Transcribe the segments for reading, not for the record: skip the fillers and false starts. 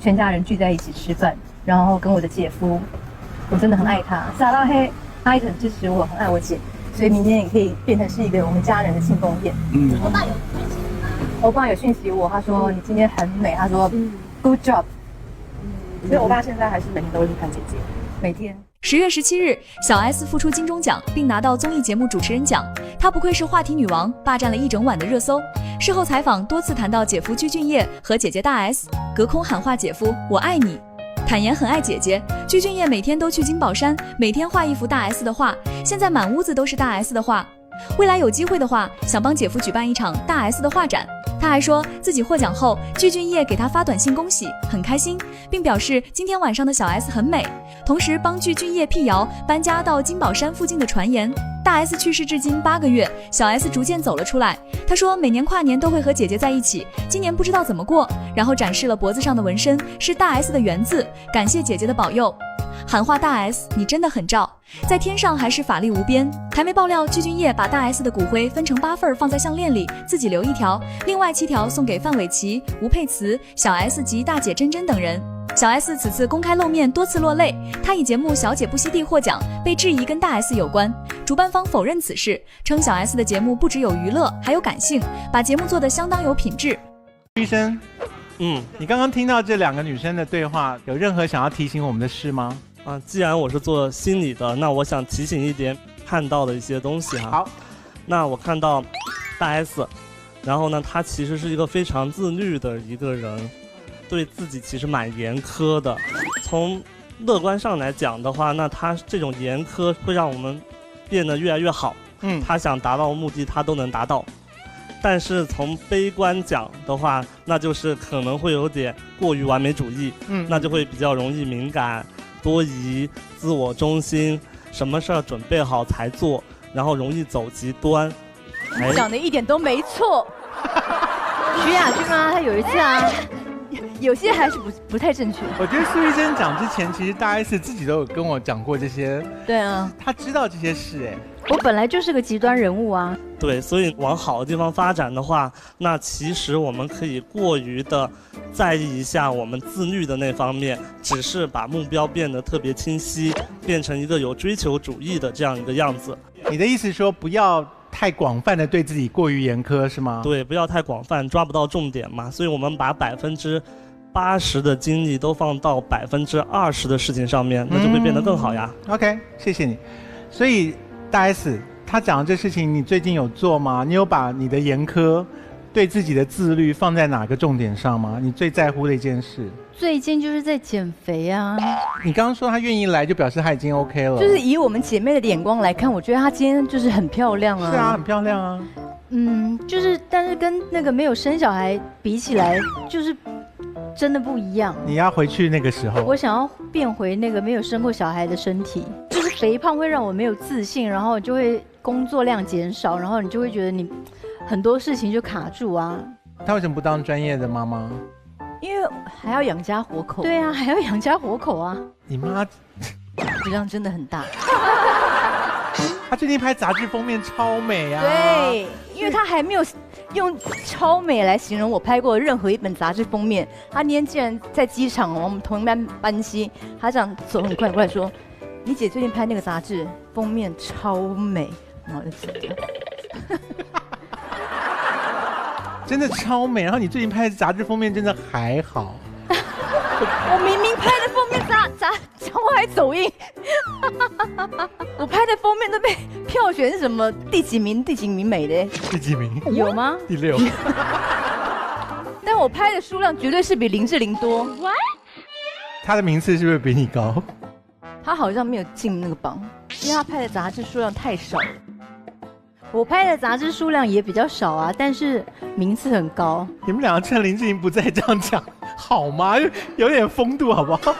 全家人聚在一起吃饭，然后跟我的姐夫，我真的很爱他，撒拉黑，他一直很支持我，很爱我姐，所以明天也可以变成是一个我们家人的庆功宴。欧巴有讯息吗？欧巴有讯息我，他说你今天很美，他说good job。所以欧巴现在还是每天都会去看姐姐，每天。10月17日，小 S 复出金钟奖，并拿到综艺节目主持人奖。她不愧是话题女王，霸占了一整晚的热搜。事后采访多次谈到姐夫具俊晔和姐姐大 S， 隔空喊话姐夫我爱你，坦言很爱姐姐。具俊晔每天都去金宝山，每天画一幅大 S 的画，现在满屋子都是大 S 的画。未来有机会的话，想帮姐夫举办一场大 S 的画展。他还说自己获奖后，具俊晔给他发短信恭喜，很开心，并表示今天晚上的小 S 很美，同时帮具俊晔辟谣搬家到金宝山附近的传言。大 S 去世至今8个月，小 S 逐渐走了出来。他说每年跨年都会和姐姐在一起，今年不知道怎么过，然后展示了脖子上的纹身，是大 S 的缘字，感谢姐姐的保佑。喊话大 S， 你真的很照，在天上还是法力无边。还没爆料，具俊晔把大 S 的骨灰分成8份放在项链里，自己留1条，另外7条送给范玮琪、吴佩慈、小 S 及大姐珍珍等人。小 S 此次公开露面多次落泪，她以节目《小姐不吸地》获奖，被质疑跟大 S 有关。主办方否认此事，称小 S 的节目不只有娱乐，还有感性，把节目做得相当有品质。医生，你刚刚听到这2个女生的对话，有任何想要提醒我们的事吗？既然我是做心理的，那我想提醒一点看到的一些东西哈。好，那我看到大 S， 然后呢，她其实是一个非常自律的一个人，对自己其实蛮严苛的。从乐观上来讲的话，那她这种严苛会让我们变得越来越好。她想达到的目的，她都能达到。但是从悲观讲的话，那就是可能会有点过于完美主义，那就会比较容易敏感、多疑、自我中心，什么事儿准备好才做，然后容易走极端。讲的一点都没错。徐亚军啊，他有一次啊，有些还是不太正确。我觉得苏医生讲之前，其实大 S 自己都有跟我讲过这些。对啊，他知道这些事我本来就是个极端人物啊。对，所以往好的地方发展的话，那其实我们可以过于的在意一下我们自律的那方面，只是把目标变得特别清晰，变成一个有追求主义的这样一个样子。你的意思说不要太广泛的对自己过于严苛是吗？对，不要太广泛，抓不到重点嘛。所以我们把80%的精力都放到20%的事情上面，那就会变得更好呀。OK， 谢谢你。所以大 S 他讲的这事情，你最近有做吗？你有把你的严苛对自己的自律放在哪个重点上吗？你最在乎的一件事？最近就是在减肥啊。你刚刚说他愿意来，就表示他已经 OK 了。就是以我们姐妹的眼光来看，我觉得她今天就是很漂亮啊。是啊，很漂亮啊。就是但是跟那个没有生小孩比起来，就是真的不一样。你要回去那个时候。我想要变回那个没有生过小孩的身体。就是肥胖会让我没有自信，然后就会工作量减少，然后你就会觉得你很多事情就卡住啊。他为什么不当专业的妈妈？因为还要养家活口。对啊，还要养家活口啊。你妈质量真的很大。她最近拍杂志封面超美啊。对，因为她还没有用超美来形容我拍过任何一本杂志封面。她那天竟然在机场，我们同一班机，她这样走很快过来说：“你姐最近拍那个杂志封面超美。”然后就走了。真的超美，然后你最近拍的杂志封面真的还好。我明明拍的封面我还走音。我拍的封面都被票选是什么第几名美的？第几名？有吗？第6。但我拍的数量绝对是比林志玲多。他的名次是不是比你高？他好像没有进那个榜，因为他拍的杂志数量太少。我拍的杂志数量也比较少啊，但是名次很高。你们两个趁林志玲不在这样讲好吗？有点风度好不好？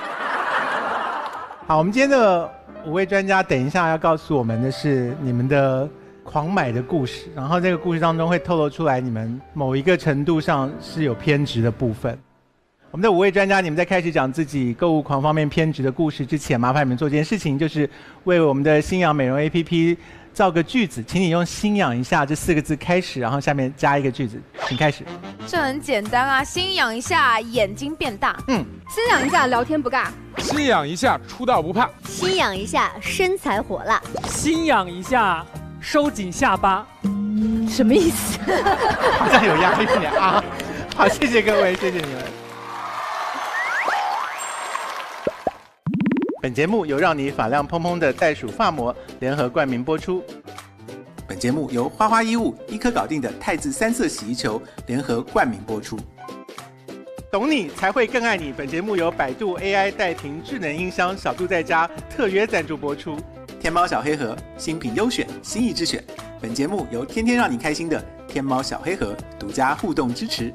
好，我们今天的5位专家等一下要告诉我们的是你们的狂买的故事，然后这个故事当中会透露出来你们某一个程度上是有偏执的部分。我们的5位专家，你们在开始讲自己购物狂方面偏执的故事之前，麻烦你们做件事情，就是为我们的新阳美容 APP 造个句子，请你用心痒一下这4个字开始，然后下面加一个句子，请开始。这很简单啊，心痒一下，眼睛变大。心痒一下，聊天不尬；心痒一下，出道不怕；心痒一下，身材火辣；心痒一下，收紧下巴。什么意思？好像有压力啊！好，谢谢各位，谢谢你们。本节目由让你发量蓬蓬的袋鼠发膜联合冠名播出。本节目由花花衣物一颗搞定的汰渍3色洗衣球联合冠名播出。懂你才会更爱你。本节目由百度 AI 代屏智能音箱小度在家特约赞助播出。天猫小黑盒新品优选，心意之选。本节目由天天让你开心的天猫小黑盒独家互动支持。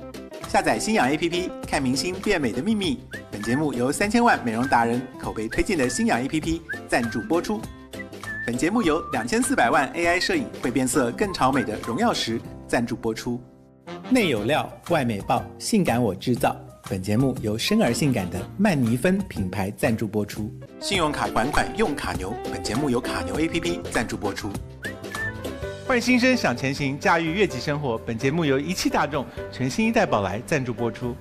下载新氧 APP 看明星变美的秘密。本节目由3000万美容达人口碑推荐的新氧 APP 赞助播出。本节目由2400万 AI 摄影会变色更潮美的荣耀石赞助播出。内有料，外美爆，性感我制造。本节目由生而性感的曼妮芬品牌赞助播出。信用卡还款用卡牛。本节目由卡牛 APP 赞助播出。换新生想前行，驾驭越级生活。本节目由一汽大众全新一代宝来赞助播出。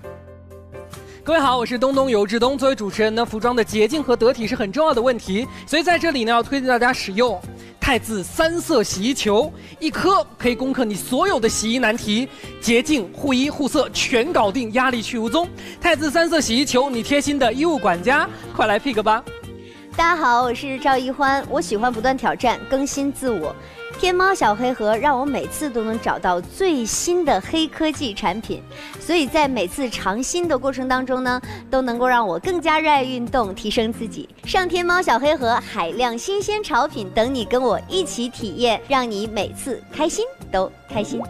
各位好，我是东东游志东。作为主持人呢，服装的洁净和得体是很重要的问题，所以在这里呢，要推荐大家使用汰渍3色洗衣球，1颗可以攻克你所有的洗衣难题，洁净、护衣、护色全搞定，压力去无踪。汰渍3色洗衣球，你贴心的衣物管家，快来 pick 吧！大家好，我是赵一欢，我喜欢不断挑战，更新自我。天猫小黑盒让我每次都能找到最新的黑科技产品，所以在每次尝新的过程当中呢，都能够让我更加热爱运动，提升自己。上天猫小黑盒，海量新鲜潮品等你跟我一起体验，让你每次开心都开心。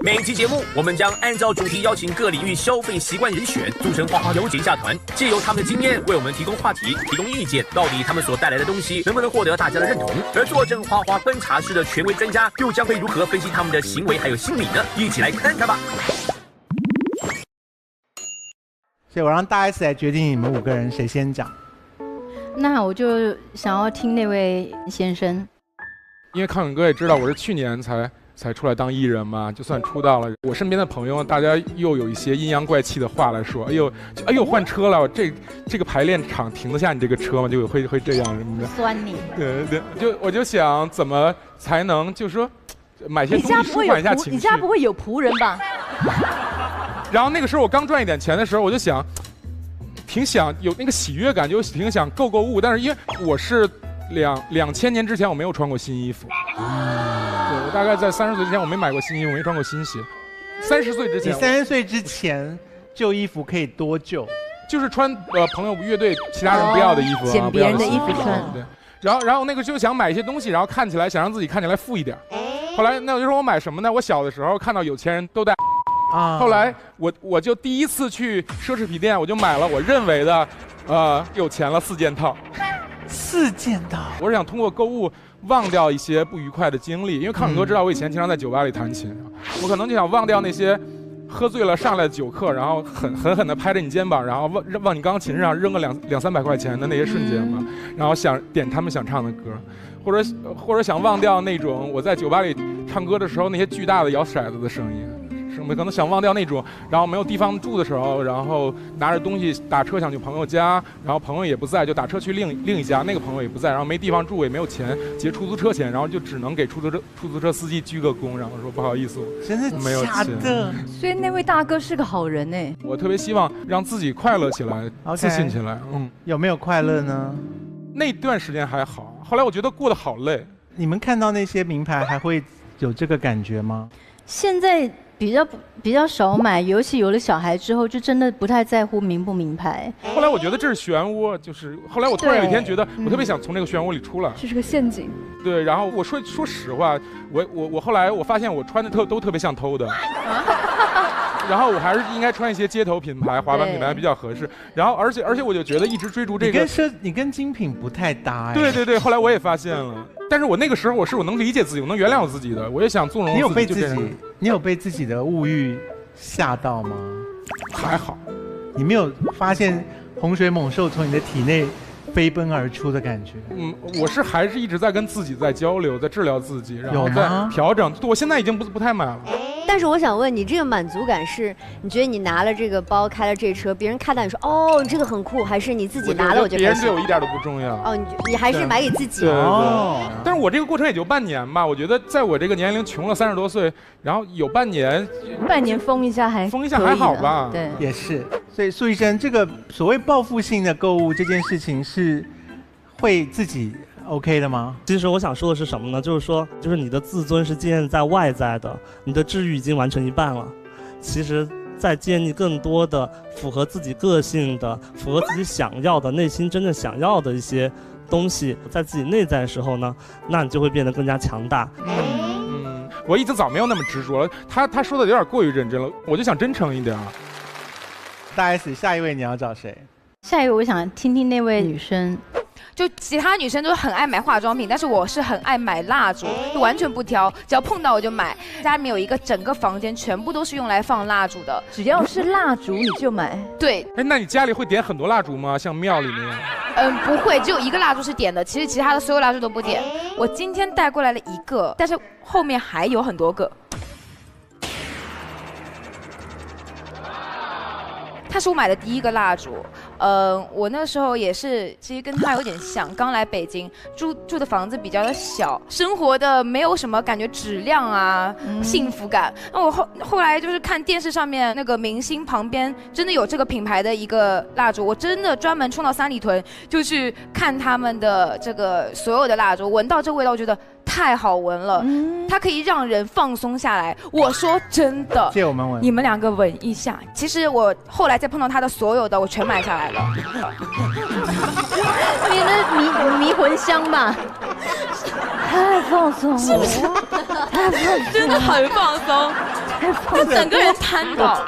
每期节目，我们将按照主题邀请各领域消费习惯人选，组成花花有节下团，借由他们的经验为我们提供话题、提供意见。到底他们所带来的东西能不能获得大家的认同？而坐镇花花观察室的权威专家又将会如何分析他们的行为还有心理呢？一起来看看吧。所以我让大 S 来决定你们5个人谁先讲。那我就想要听那位先生，因为康永哥也知道我是去年才出来当艺人嘛，就算出道了。我身边的朋友，大家又有一些阴阳怪气的话来说，哎呦换车了，这个排练场停得下你这个车吗？就会这样什么的，酸你。对，我就想怎么才能就是说买些东西舒缓一下情绪。你家不会有仆人吧？然后那个时候我刚赚一点钱的时候，我就想，挺想有那个喜悦感，就挺想购物。但是因为我是2000年之前我没有穿过新衣服。对，我大概在30岁之前我没买过新衣服，我没穿过新鞋。30岁之前，你30岁之前旧衣服可以多旧？就是穿朋友乐队其他人不要的衣服，捡别人的衣服穿。对，然后那个就想买一些东西，然后想让自己看起来富一点。后来那我就说我买什么呢？我小的时候看到有钱人都戴。后来我就第一次去奢侈品店，我就买了我认为的有钱了4件套。4件套。我是想通过购物忘掉一些不愉快的经历，因为康永哥知道我以前经常在酒吧里弹琴，我可能就想忘掉那些喝醉了上来的酒客，然后狠狠地拍着你肩膀，然后往你钢琴上扔个200-300块钱的那些瞬间嘛，然后想点他们想唱的歌，或者想忘掉那种我在酒吧里唱歌的时候那些巨大的摇骰子的声音。我可能想忘掉那种，然后没有地方住的时候，然后拿着东西打车想去朋友家，然后朋友也不在，就打车去另一家，那个朋友也不在，然后没地方住也没有钱结出租车钱，然后就只能给出租车司机鞠个躬，然后说不好意思，真的没有钱。所以那位大哥是个好人哎。我特别希望让自己快乐起来，自信起来。有没有快乐呢？那段时间还好，后来我觉得过得好累。你们看到那些名牌还会有这个感觉吗？现在比较少买，尤其有了小孩之后，就真的不太在乎名不名牌。后来我觉得这是漩涡，就是后来我突然有一天觉得，我特别想从这个漩涡里出来。这是个陷阱。对，然后我说实话，我后来我发现我穿的都特别像偷的。然后我还是应该穿一些街头品牌、滑板品牌比较合适。然后而且我就觉得一直追逐这个，你跟精品不太搭哎。对，后来我也发现了。但是我那个时候我能理解自己，我能原谅我自己的，我也想纵容自己。你有被自己的物欲吓到吗？还好。你没有发现洪水猛兽从你的体内飞奔而出的感觉。我是还是一直在跟自己在交流，在治疗自己，然后有在吗调整。我现在已经不太买了。但是我想问你，这个满足感是你觉得你拿了这个包，开了这车，别人看到你说哦，你这个很酷，还是你自己拿了我就别人开心？对我一点都不重要。哦，你还是买给自己。对。但是我这个过程也就半年吧，我觉得在我这个年龄穷了30多岁，然后有半年疯一下还好吧？对，也是。所以苏医生，这个所谓报复性的购物这件事情是会自己 OK 的吗？其实我想说的是什么呢？就是你的自尊是建立在外在的，你的治愈已经完成一半了。其实，在建立更多的符合自己个性的、符合自己想要的、内心真正想要的一些东西，在自己内在的时候呢，那你就会变得更加强大。我已经早没有那么执着了。他说的有点过于认真了，我就想真诚一点。大 S， 下一位你要找谁？下一位我想听听那位女生。就其他女生都很爱买化妆品，但是我是很爱买蜡烛，就完全不挑，只要碰到我就买。家里面有一个整个房间全部都是用来放蜡烛的，只要是蜡烛你就买。对。那你家里会点很多蜡烛吗？像庙里面？不会，只有一个蜡烛是点的，其实其他的所有蜡烛都不点。我今天带过来了一个，但是后面还有很多个。它是我买的第一个蜡烛，我那时候也是，其实跟他有点像，刚来北京，住的房子比较的小，生活的没有什么感觉质量啊，幸福感。那我后来就是看电视上面那个明星旁边真的有这个品牌的一个蜡烛，我真的专门冲到三里屯就去看他们的这个所有的蜡烛，闻到这味道，我觉得太好闻了，它可以让人放松下来。我说真的，借我们闻，你们两个闻一下。其实我后来再碰到它的所有的，我全买下来了。你的迷魂香吧，太放松了，是不是？真的很放松，他整个人瘫倒。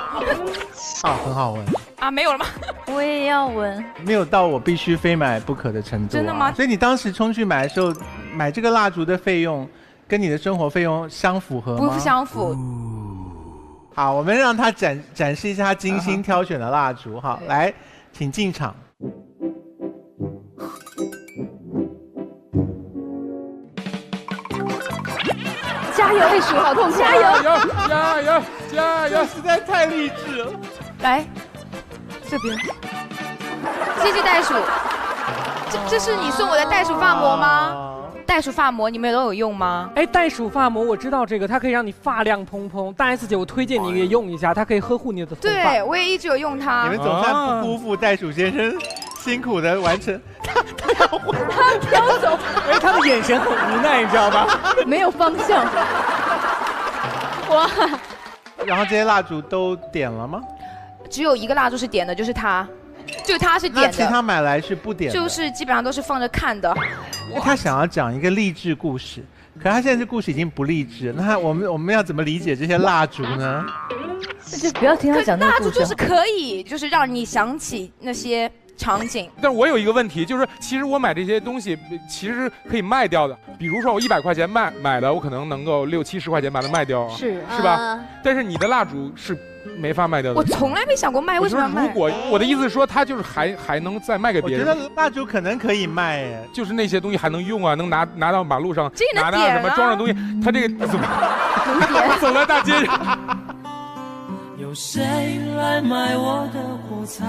很好闻啊，没有了吗？我也要闻，没有到我必须非买不可的程度。真的吗？所以你当时冲去买的时候，买这个蜡烛的费用跟你的生活费用相符合吗？不相符。好，我们让他展示一下他精心挑选的蜡烛。好，来，请进场。加油，袋鼠好痛苦！加油！加油！加油！实在太励志了。来，这边，谢谢袋鼠。这是你送我的袋鼠发膜吗？袋鼠发膜你们都有用吗？哎，袋鼠发膜我知道这个，它可以让你发量蓬蓬。大 S 姐，我推荐你也用一下，它可以呵护你的头发。对，我也一直有用它。你们总算不辜负袋鼠先生辛苦的完成。他飘走，哎，他的眼神很无奈，你知道吧？没有方向。哇！然后这些蜡烛都点了吗？只有一个蜡烛是点的，就是它。就他是点的，那其他买来是不点的，就是基本上都是放着看的。因为他想要讲一个励志故事，可他现在这故事已经不励志，那我们要怎么理解这些蜡烛呢？就不要听他讲那个故事。蜡烛就是可以，就是让你想起那些场景。但我有一个问题，就是其实我买这些东西其实可以卖掉的，比如说我100块钱买的，我可能能够60、70块钱把它卖掉，是吧？但是你的蜡烛是没法卖掉的。我从来没想过卖，为什么要卖？如果我的意思是说，它就是还能再卖给别人。我觉得蜡烛可能可以卖，就是那些东西还能用啊，能拿到马路上，拿到什么装上东西，它这个怎么走在大街上？有谁来买我的火柴？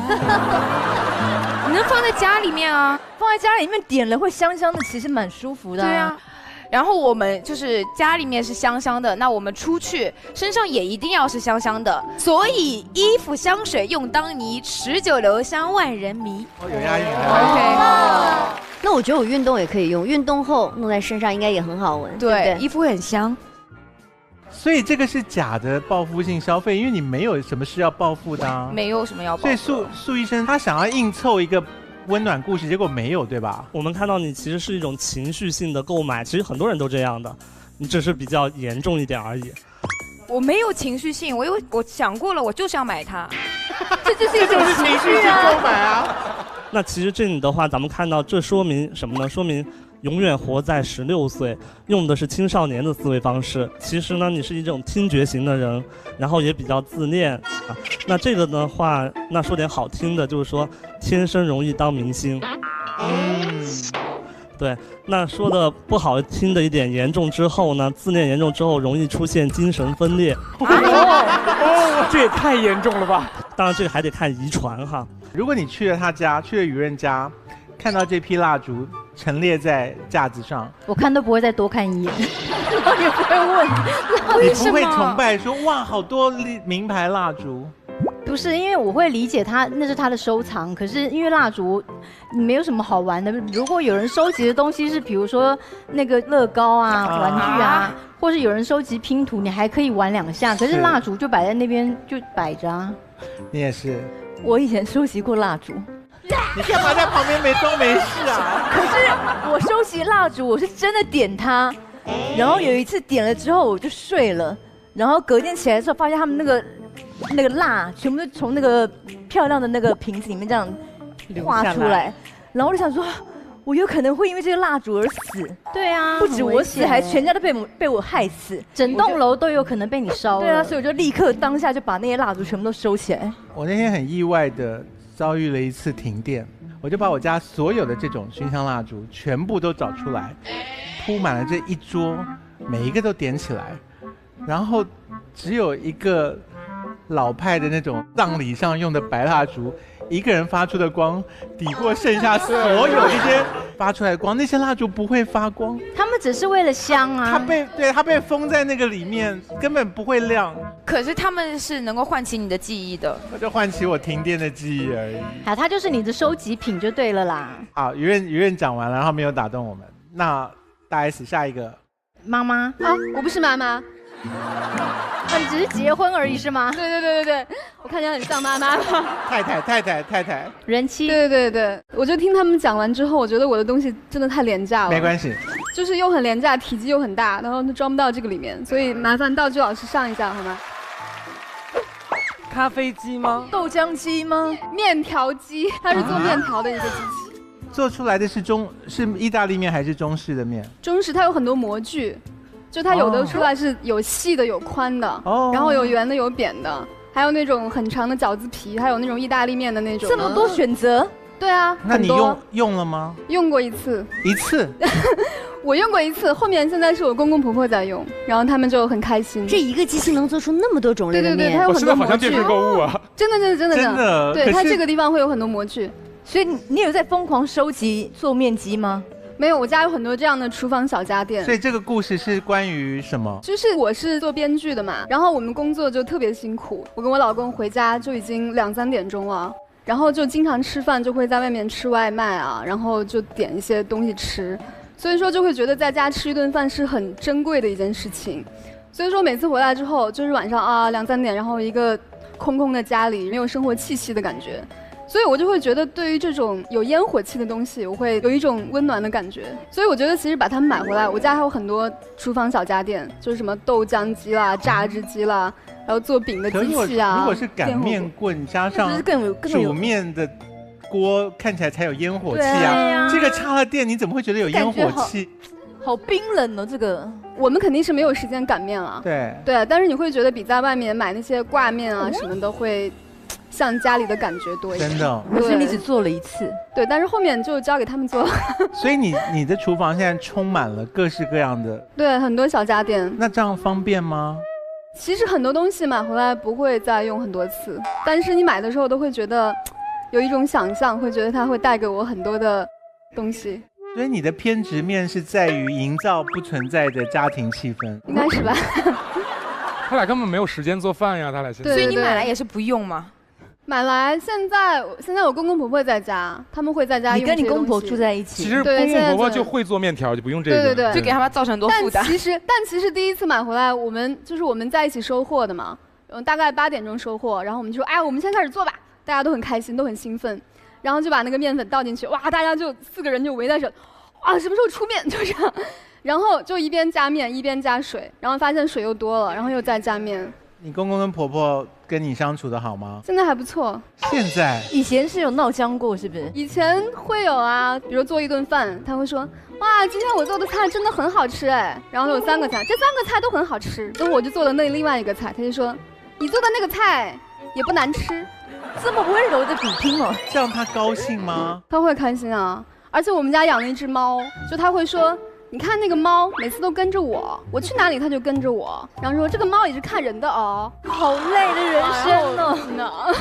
你能放在家里面啊，放在家里面点了会香香的，其实蛮舒服的。对啊。然后我们就是家里面是香香的，那我们出去身上也一定要是香香的，所以衣服香水用当泥，持久留香万人迷。有押韵。OK。那我觉得我运动也可以用，运动后弄在身上应该也很好闻。对，衣服会很香。所以这个是假的报复性消费，因为你没有什么事要报复的啊。没有什么要报复。所以苏医生他想要硬凑一个温暖故事，结果没有，对吧？我们看到你其实是一种情绪性的购买，其实很多人都这样的，你只是比较严重一点而已。我没有情绪性，我想过了，我就是要买它，这就是情绪性购买啊。那其实这里的话，咱们看到这说明什么呢？说明永远活在16岁，用的是青少年的思维方式。其实呢，你是一种听觉型的人，然后也比较自恋啊。那这个的话，那说点好听的，就是说天生容易当明星。对，那说的不好听的一点，严重之后呢，自恋严重之后容易出现精神分裂。这也太严重了吧！当然这个还得看遗传哈。如果你去了他家，去了雨润家，看到这批蜡烛陈列在架子上，我看都不会再多看一眼，然后也不会问，你不会崇拜说哇好多名牌蜡烛？不是，因为我会理解他那是他的收藏，可是因为蜡烛没有什么好玩的。如果有人收集的东西是比如说那个乐高啊、玩具啊，或是有人收集拼图，你还可以玩2下。可是蜡烛就摆在那边就摆着啊。你也是。我以前收集过蜡烛。你干嘛在旁边没装没事啊？可是我收集蜡烛，我是真的点它，然后有一次点了之后我就睡了，然后隔天起来的时候发现他们那个蜡全部都从那个漂亮的那个瓶子里面这样画出来，然后我就想说，我有可能会因为这个蜡烛而死。对啊，不止我死，还全家都被我害死，整栋楼都有可能被你烧了。对啊，所以我就立刻当下就把那些蜡烛全部都收起来。我那天很意外的遭遇了一次停电，我就把我家所有的这种熏香蜡烛全部都找出来，铺满了这一桌，每一个都点起来，然后只有一个老派的那种葬礼上用的白蜡烛，一个人发出的光抵过剩下所有一些发出来的光，那些蜡烛不会发光，他们只是为了香啊。它被封在那个里面，根本不会亮。可是他们是能够唤起你的记忆的，那就唤起我停电的记忆而已。好，它就是你的收集品就对了啦。好，于润讲完了，然后没有打动我们。那大 S 下一个妈妈啊，我不是妈妈。你只是结婚而已是吗？对，我看起来很像妈妈吧？太太，人妻。对，我就听他们讲完之后，我觉得我的东西真的太廉价了。没关系，就是又很廉价，体积又很大，然后都装不到这个里面，所以麻烦道具老师上一下好吗？咖啡机吗？豆浆机吗？面条机，它是做面条的一个机器。做出来的是意大利面还是中式的面？中式，它有很多模具。就它有的出来是有细的有宽的，然后有圆的有扁的，还有那种很长的饺子皮，还有那种意大利面的那种。这么多选择？对啊。那你用了吗？用过一次。一次？我用过一次，后面现在是我公公婆婆在用，然后他们就很开心。这一个机器能做出那么多种类的面？对，它有很多模具。我现在好像电视购物啊。真的。对，它这个地方会有很多模具。所以你有在疯狂收集做面机吗？没有，我家有很多这样的厨房小家电。所以这个故事是关于什么？就是我是做编剧的嘛，然后我们工作就特别辛苦，我跟我老公回家就已经2、3点钟了，然后就经常吃饭就会在外面吃外卖啊，然后就点一些东西吃，所以说就会觉得在家吃一顿饭是很珍贵的一件事情。所以说每次回来之后就是晚上啊2、3点，然后一个空空的家里，没有生活气息的感觉。所以我就会觉得，对于这种有烟火气的东西，我会有一种温暖的感觉。所以我觉得，其实把它们买回来，我家还有很多厨房小家电，就是什么豆浆机啦、榨汁机啦，然后做饼的机器啊。如果是擀面棍加上煮面的锅，看起来才有烟火气啊。这个插了电，你怎么会觉得有烟火气？好冰冷哦，这个我们肯定是没有时间擀面了。对，但是你会觉得比在外面买那些挂面啊什么的会。像家里的感觉多一点，真的。可是你只做了一次，对，但是后面就交给他们做了。所以你的厨房现在充满了各式各样的，对，很多小家电。那这样方便吗？其实很多东西买回来不会再用很多次，但是你买的时候都会觉得有一种想象，会觉得它会带给我很多的东西。所以你的偏执面是在于营造不存在的家庭气氛，应该是吧？他俩根本没有时间做饭呀，他俩现在。所以你买来也是不用吗？买来，现在我公公婆婆在家，他们会在家用。你跟你公婆住在一起，其实公公婆婆就会做面条，就不用这个。对，就给他们造成很多负担。但其实第一次买回来，我们在一起收货的嘛，大概8点钟收货，然后我们就说，哎，我们先开始做吧，大家都很开心，都很兴奋，然后就把那个面粉倒进去，哇，大家就4个人就围在这，啊，什么时候出面？就这样，然后就一边加面一边加水，然后发现水又多了，然后又再加面。你公公跟婆婆跟你相处的好吗？现在还不错。现在？以前是有闹僵过，是不是？以前会有啊，比如做一顿饭，他会说，哇，今天我做的菜真的很好吃哎，然后有3个菜，这3个菜都很好吃，然后我就做了那另外一个菜，他就说，你做的那个菜也不难吃，这么温柔的比拼哦，这样他高兴吗？他会开心啊。而且我们家养了一只猫，就他会说，你看那个猫每次都跟着我，我去哪里它就跟着我，然后说这个猫也是看人的哦，好累的人生哦。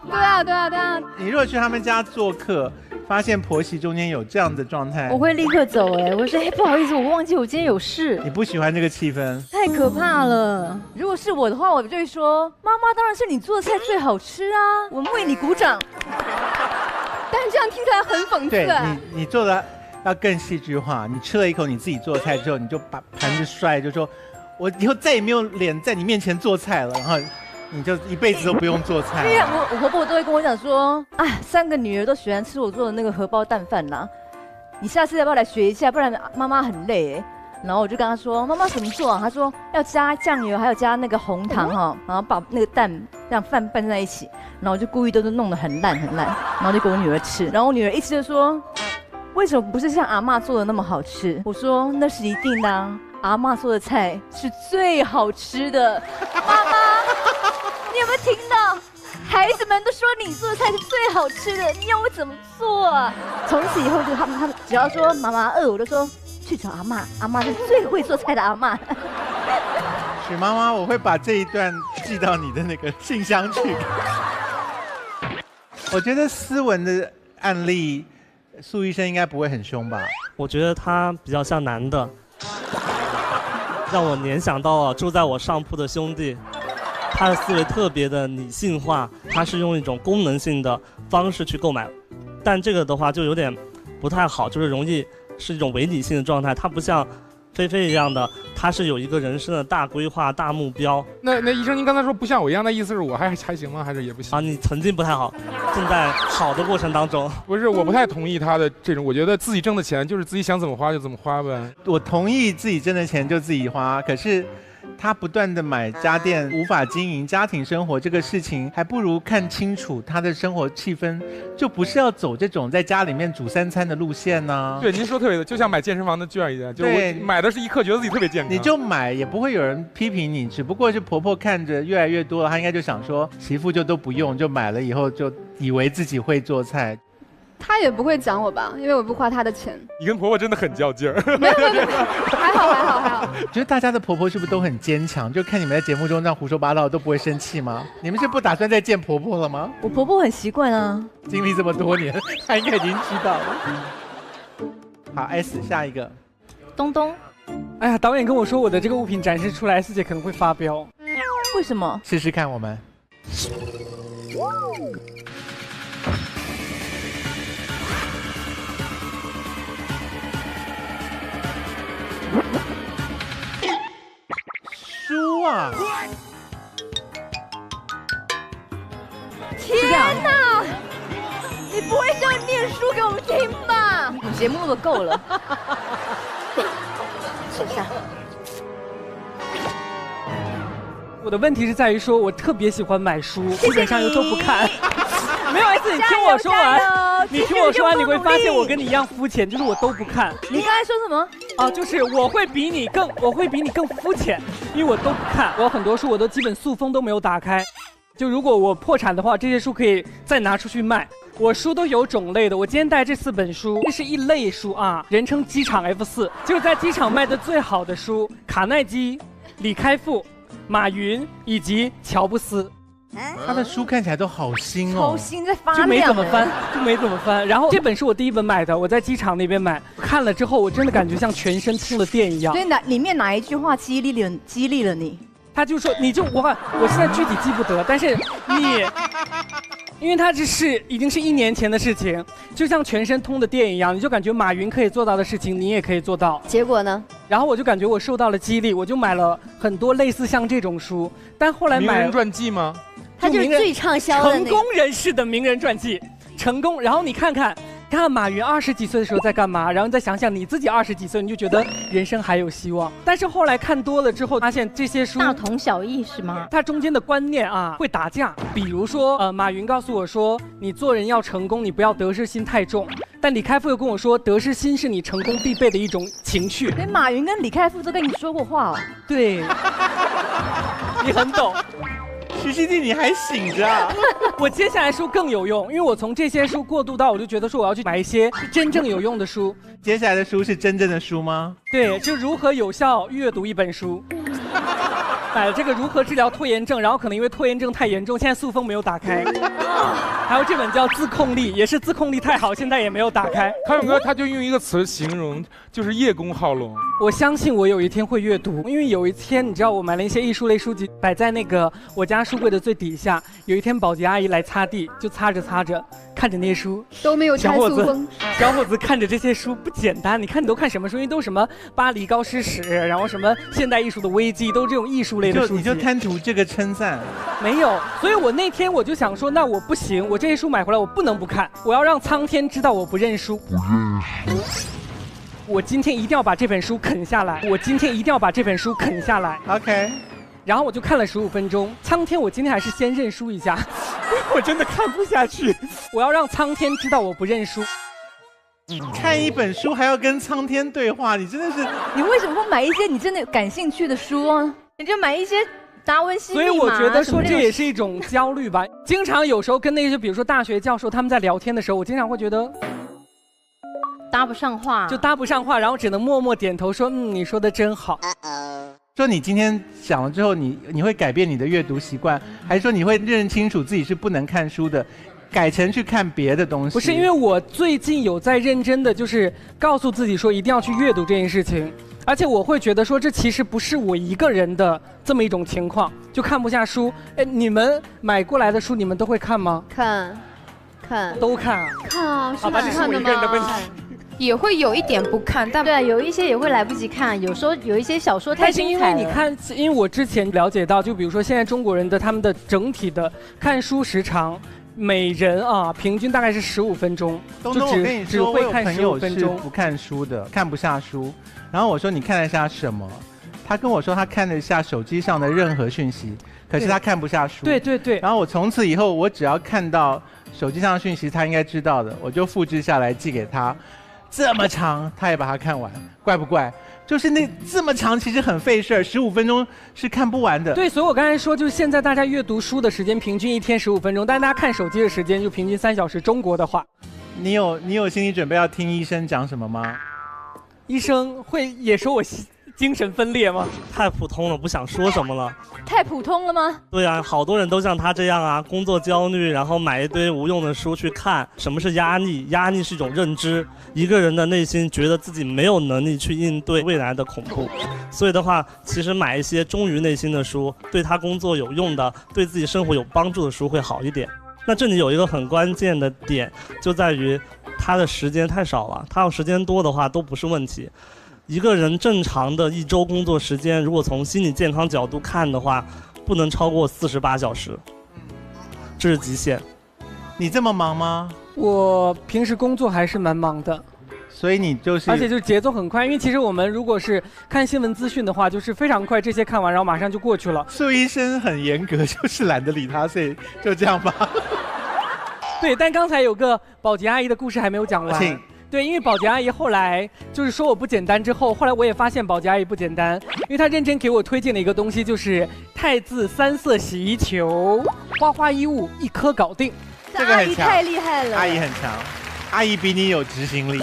对啊对啊对啊。你如果去他们家做客，发现婆媳中间有这样的状态，我会立刻走我说不好意思，我忘记我今天有事。你不喜欢这个气氛？太可怕了。如果是我的话，我就会说，妈妈当然是你做的菜最好吃啊，我们为你鼓掌。但是这样听起来很讽刺。对你做的要更戏剧化。你吃了一口你自己做的菜之后，你就把盘子摔，就说我以后再也没有脸在你面前做菜了，然后你就一辈子都不用做菜。对呀，我婆婆都会跟我讲说，哎，3个女儿都喜欢吃我做的那个荷包蛋饭啦，你下次要不要来学一下？不然妈妈很累哎。然后我就跟她说，妈妈怎么做啊？她说要加酱油，还有加那个红糖哈，然后把那个蛋让饭拌在一起。然后我就故意都是弄得很烂，然后就给我女儿吃。然后我女儿一吃就说，为什么不是像阿嬷做的那么好吃？我说那是一定的啊，阿嬷做的菜是最好吃的。妈妈，你有没有听到？孩子们都说你做的菜是最好吃的，你要我怎么做啊？从此以后就他们只要说妈妈饿，我就说去找阿嬷，阿嬷是最会做菜的阿嬷。许妈妈，我会把这一段寄到你的那个信箱去。我觉得斯文的案例，苏医生应该不会很凶吧？我觉得他比较像男的，让我联想到了住在我上铺的兄弟。他的思维特别的理性化，他是用一种功能性的方式去购买，但这个的话就有点不太好，就是容易是一种伪理性的状态。他不像菲菲一样的，他是有一个人生的大规划、大目标。那医生，您刚才说不像我一样，那意思是我还行吗？还是也不行啊？你曾经不太好，正在好的过程当中。不是，我不太同意他的这种，我觉得自己挣的钱就是自己想怎么花就怎么花呗。我同意自己挣的钱就自己花，可是他不断的买家电，无法经营家庭生活这个事情，还不如看清楚他的生活气氛，就不是要走这种在家里面煮3餐的路线呢。对，您说特别的，就像买健身房的券一样，就是我买的是一刻觉得自己特别健康。你就买，也不会有人批评你，只不过是婆婆看着越来越多了，她应该就想说，媳妇就都不用，就买了以后就以为自己会做菜。他也不会讲我吧，因为我不花他的钱。你跟婆婆真的很较劲儿。没有，还好。觉得大家的婆婆是不是都很坚强？就看你们在节目中这样胡说八道都不会生气吗？你们是不打算再见婆婆了吗？我婆婆很习惯啊，经历这么多年，她应该已经知道了。好 ，S 下一个，东东。哎呀，导演跟我说我的这个物品展示出来，4姐可能会发飙。为什么？试试看，我们。书啊！天哪！你不会是要念书给我们听吧？我们节目录的够了。吃下。我的问题是在于说，我特别喜欢买书，基本上又都不看。没有意思，你听我说完，你听我说完，你会发现我跟你一样肤浅，就是我都不看。你刚才说什么？啊，就是我会比你更肤浅，因为我都不看。我很多书我都基本塑封都没有打开。就如果我破产的话，这些书可以再拿出去卖。我书都有种类的，我今天带这4本书，这是一类书啊，人称机场 F4，就是在机场卖的最好的书，卡耐基、李开复、马云以及乔布斯。他的书看起来都好新哦，超新，在发亮，就没怎么翻。然后这本是我第1本买的，我在机场那边买，看了之后我真的感觉像全身通了电一样。所以里面哪一句话激励了你？他就说，我现在具体记不得，但是你，因为它这是已经是1年前的事情，就像全身通的电一样，你就感觉马云可以做到的事情，你也可以做到。结果呢？然后我就感觉我受到了激励，我就买了很多类似像这种书，但后来买名人传记吗？它就是最畅销的成功人士的名人传记，成功。然后你看看马云20几岁的时候在干嘛，然后你再想想你自己20几岁，你就觉得人生还有希望。但是后来看多了之后，发现这些书大同小异是吗？它中间的观念啊会打架。比如说，马云告诉我说，你做人要成功，你不要得失心太重。但李开复又跟我说，得失心是你成功必备的一种情趣。连马云跟李开复都跟你说过话哦。对，你很懂。徐熙娣，你还醒着啊？我接下来书更有用，因为我从这些书过渡到，我就觉得说我要去买一些真正有用的书。接下来的书是真正的书吗？对，就如何有效阅读一本书。买了这个如何治疗拖延症，然后可能因为拖延症太严重，现在塑封没有打开。还有这本叫自控力，也是自控力太好，现在也没有打开。康永哥他就用一个词形容，就是叶公好龙。我相信我有一天会阅读，因为有一天你知道我买了一些艺术类书籍摆在那个我家书柜的最底下，有一天保洁阿姨来擦地，就擦着擦着看着那些书都没有拆塑封。小伙子看着这些书不简单，你看你都看什么书？因为都什么巴黎高诗史，然后什么现代艺术的危机，都这种艺术类的书籍。你就贪图这个称赞？没有，所以我那天我就想说，那我不行，我这些书买回来我不能不看，我要让苍天知道我不认输。我今天一定要把这本书啃下来，我今天一定要把这本书啃下来。 OK， 然后我就看了15分钟。苍天，我今天还是先认输一下，我真的看不下去。我要让苍天知道我不认输。看一本书还要跟苍天对话，你真的是……你为什么不买一些你真的感兴趣的书啊？你就买一些达文西密码。所以我觉得说这也是一种焦虑吧。经常有时候跟那些比如说大学教授他们在聊天的时候，我经常会觉得搭不上话，就搭不上话，然后只能默默点头说你说的真好。说你今天讲了之后，你会改变你的阅读习惯，还是说你会认清楚自己是不能看书的，改成去看别的东西？不是，因为我最近有在认真的就是告诉自己说一定要去阅读这件事情，而且我会觉得说这其实不是我一个人的这么一种情况，就看不下书。哎，你们买过来的书你们都会看吗？看都看啊？看啊，好吧，这是我一个人的问题。也会有一点不看，但对啊，有一些也会来不及看，有时候有一些小说太精彩了。因为你看，因为我之前了解到，就比如说现在中国人的他们的整体的看书时长，每人啊平均大概是15分钟，东东，我跟你说，会看15分钟，不看书的，看不下书。然后我说你看得下什么？他跟我说他看得下手机上的任何讯息，可是他看不下书。对对对。然后我从此以后，我只要看到手机上的讯息，他应该知道的，我就复制下来寄给他。这么长，他也把它看完，怪不怪？就是那这么长，其实很费事儿，15分钟是看不完的。对，所以我刚才说，就是现在大家阅读书的时间平均一天15分钟，但是大家看手机的时间就平均3小时。中国的话，你有心理准备要听医生讲什么吗？医生会也说我精神分裂吗？太普通了，不想说什么了。太普通了吗？对啊，好多人都像他这样啊，工作焦虑，然后买一堆无用的书去看。什么是压力？压力是一种认知，一个人的内心觉得自己没有能力去应对未来的恐怖，所以的话，其实买一些忠于内心的书，对他工作有用的，对自己生活有帮助的书会好一点。那这里有一个很关键的点，就在于他的时间太少了，他要时间多的话都不是问题。一个人正常的1周工作时间，如果从心理健康角度看的话，不能超过48小时，这是极限。你这么忙吗？我平时工作还是蛮忙的，所以你就是，而且就是节奏很快。因为其实我们如果是看新闻资讯的话，就是非常快，这些看完然后马上就过去了。苏医生很严格，就是懒得理他，所以就这样吧。对，但刚才有个保洁阿姨的故事还没有讲完。请。对，因为保洁阿姨后来就是说我不简单之后，后来我也发现保洁阿姨不简单，因为她认真给我推荐了一个东西，就是汰渍3色洗衣球，花花衣物1颗搞定。这个很强，太厉害了，阿姨很强，阿姨比你有执行力。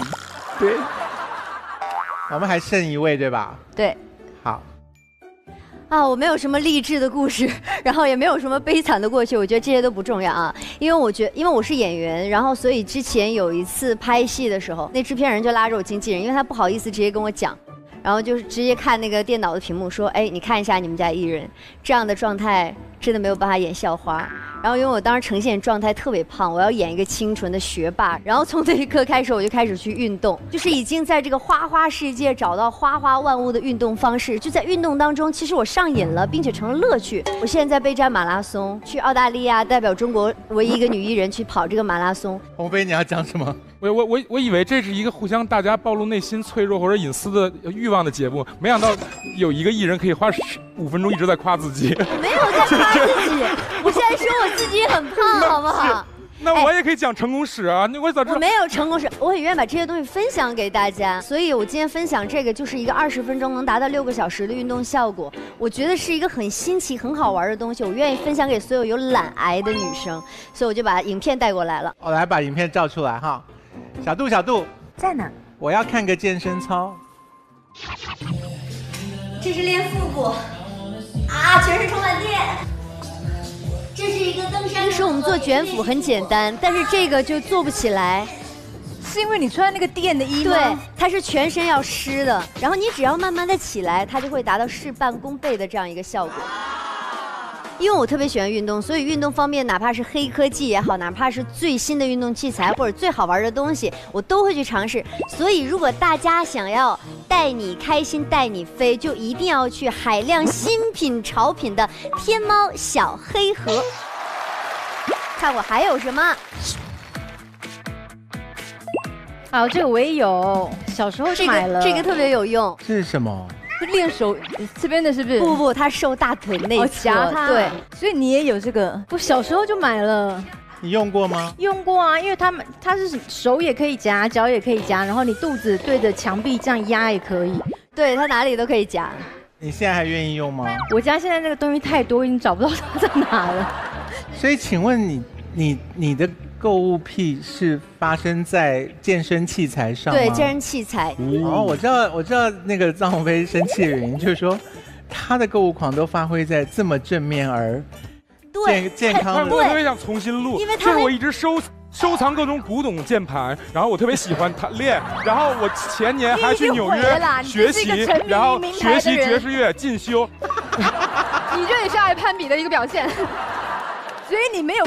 对，我们还剩1位对吧？对，好。啊，我没有什么励志的故事，然后也没有什么悲惨的过去，我觉得这些都不重要啊。因为我是演员，然后所以之前有一次拍戏的时候，那制片人就拉着我经纪人，因为他不好意思直接跟我讲，然后就是直接看那个电脑的屏幕说，哎，你看一下你们家艺人这样的状态，真的没有办法演校花。然后因为我当时呈现状态特别胖，我要演一个清纯的学霸，然后从那一刻开始我就开始去运动，就是已经在这个花花世界找到花花万物的运动方式，就在运动当中，其实我上瘾了，并且成了乐趣。我现在备战马拉松，去澳大利亚代表中国唯一一个女艺人去跑这个马拉松。洪飞，你要讲什么？我以为这是一个互相大家暴露内心脆弱或者隐私的欲望的节目，没想到有一个艺人可以花5分钟一直在夸自己。我没有在夸自己，我现在说我自己很胖，好不好？那我也可以讲成功史啊！我早知道我没有成功史，我很愿意把这些东西分享给大家，所以我今天分享这个就是一个20分钟能达到6个小时的运动效果，我觉得是一个很新奇、很好玩的东西，我愿意分享给所有懒癌的女生，所以我就把影片带过来了。我来把影片照出来哈。小杜在哪？我要看个健身操。这是练腹部，啊，全身充满电。这是一个登山。平时我们做卷腹很简单，但是这个就做不起来。是因为你穿那个垫的衣吗？对，它是全身要湿的，然后你只要慢慢的起来，它就会达到事半功倍的这样一个效果。因为我特别喜欢运动，所以运动方面，哪怕是黑科技也好，哪怕是最新的运动器材或者最好玩的东西，我都会去尝试。所以，如果大家想要带你开心、带你飞，就一定要去海量新品潮品的天猫小黑盒。看我还有什么？好，这个我也有，小时候就买了。这个特别有用。这是什么？练手这边的是不是？不，它瘦大腿内侧。对，所以你也有这个。我小时候就买了。你用过吗？用过啊，因为它是手也可以夹，脚也可以夹，然后你肚子对着墙壁这样压也可以。对，它哪里都可以夹。你现在还愿意用吗？我家现在那个东西太多，已经找不到它在哪了。所以请问你的购物癖是发生在健身器材上吗？对，健身器材。哦，我知道那个张鸿飞生气的原因，就是说他的购物狂都发挥在这么正面而健康的。我特别想重新录，因为就是我一直收藏各种古董键盘，然后我特别喜欢练，然后我前年还去纽约学习，然后学习爵士乐进修。你这也是爱攀比的一个表现，所以你没有。